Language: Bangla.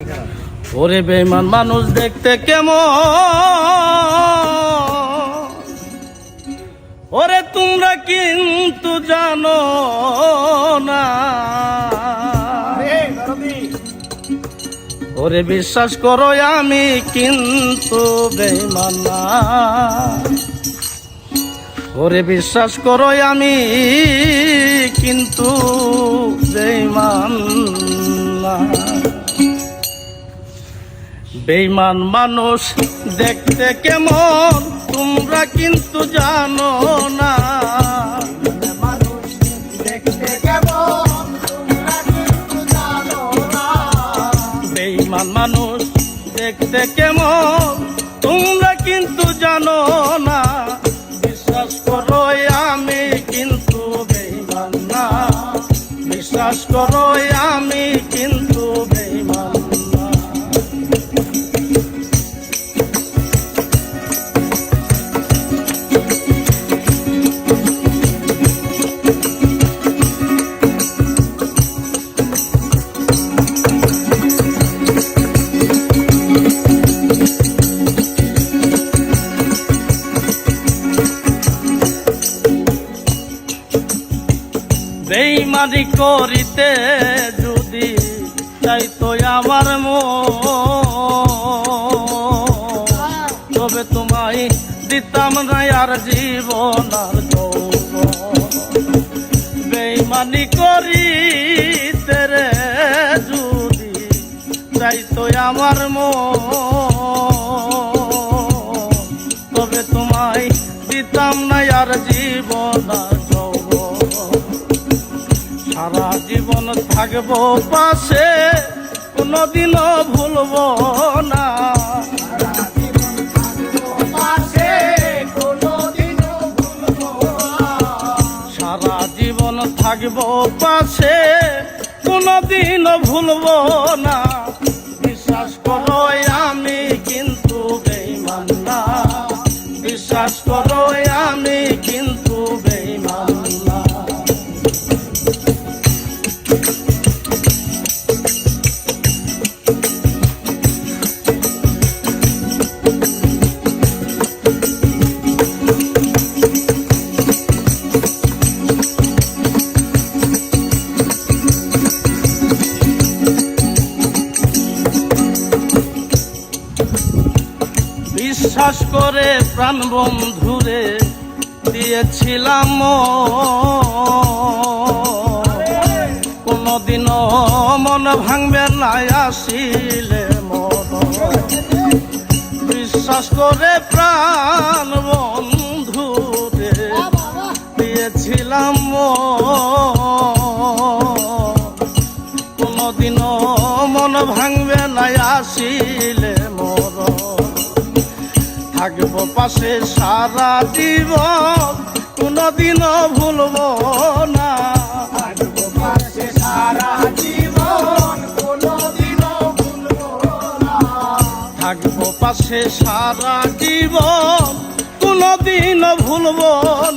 ওরে বেঈমান মানুষ দেখতে কেমন, ওরে তোমরা কিন্তু জানো না। ওরে বিশ্বাস করো আমি কিন্তু বেঈমান না। ওরে বিশ্বাস করো আমি কিন্তু বেঈমান না। বেঈমান মানুষ দেখতে কেমন তোমরা কিন্তু জানো না। বেঈমান মানুষ দেখতে কেমন তোমরা কিন্তু জানো না। বিশ্বাস করো আমি কিন্তু বেঈমান না। বিশ্বাস করো আমি কিন্তু বেঈমান না। বেঈমানি করিতে যদি চাইতো আমার মন, তবে তোমায় দিতাম না আর জীবন আর যৌবন। বেঈমানি করিতে রে যদি চাইতো আমার মন, তবে তোমায় দিতাম না আর জীবন আর সারা জীবন থাকবো পাশে, কোনদিনও ভুলবো না। সারা জীবন থাকবো পাশে, কোনদিনও ভুলবো না। বিশ্বাস করো আমি কিন্তু বেঈমান না। বিশ্বাস করো আমি কিন্তু বেঈমান না। বিশ্বাস করে প্রাণ বন্ধুরে দিয়েছিলাম, কোনদিনও মন ভাঙবে না আসিলে মন। বিশ্বাস করে প্রাণ বন্ধুরে দিয়েছিলাম, কোনদিনও মন ভাঙবে না আসিলে মন। থাকবো পাশে সারা জীবন, কোনদিনও ভুলবো না। থাকবো পাশে সারা জীবন, কোনদিনও ভুলবো না। থাকবো পাশে সারা জীবন, কোনদিনও ভুলবো না।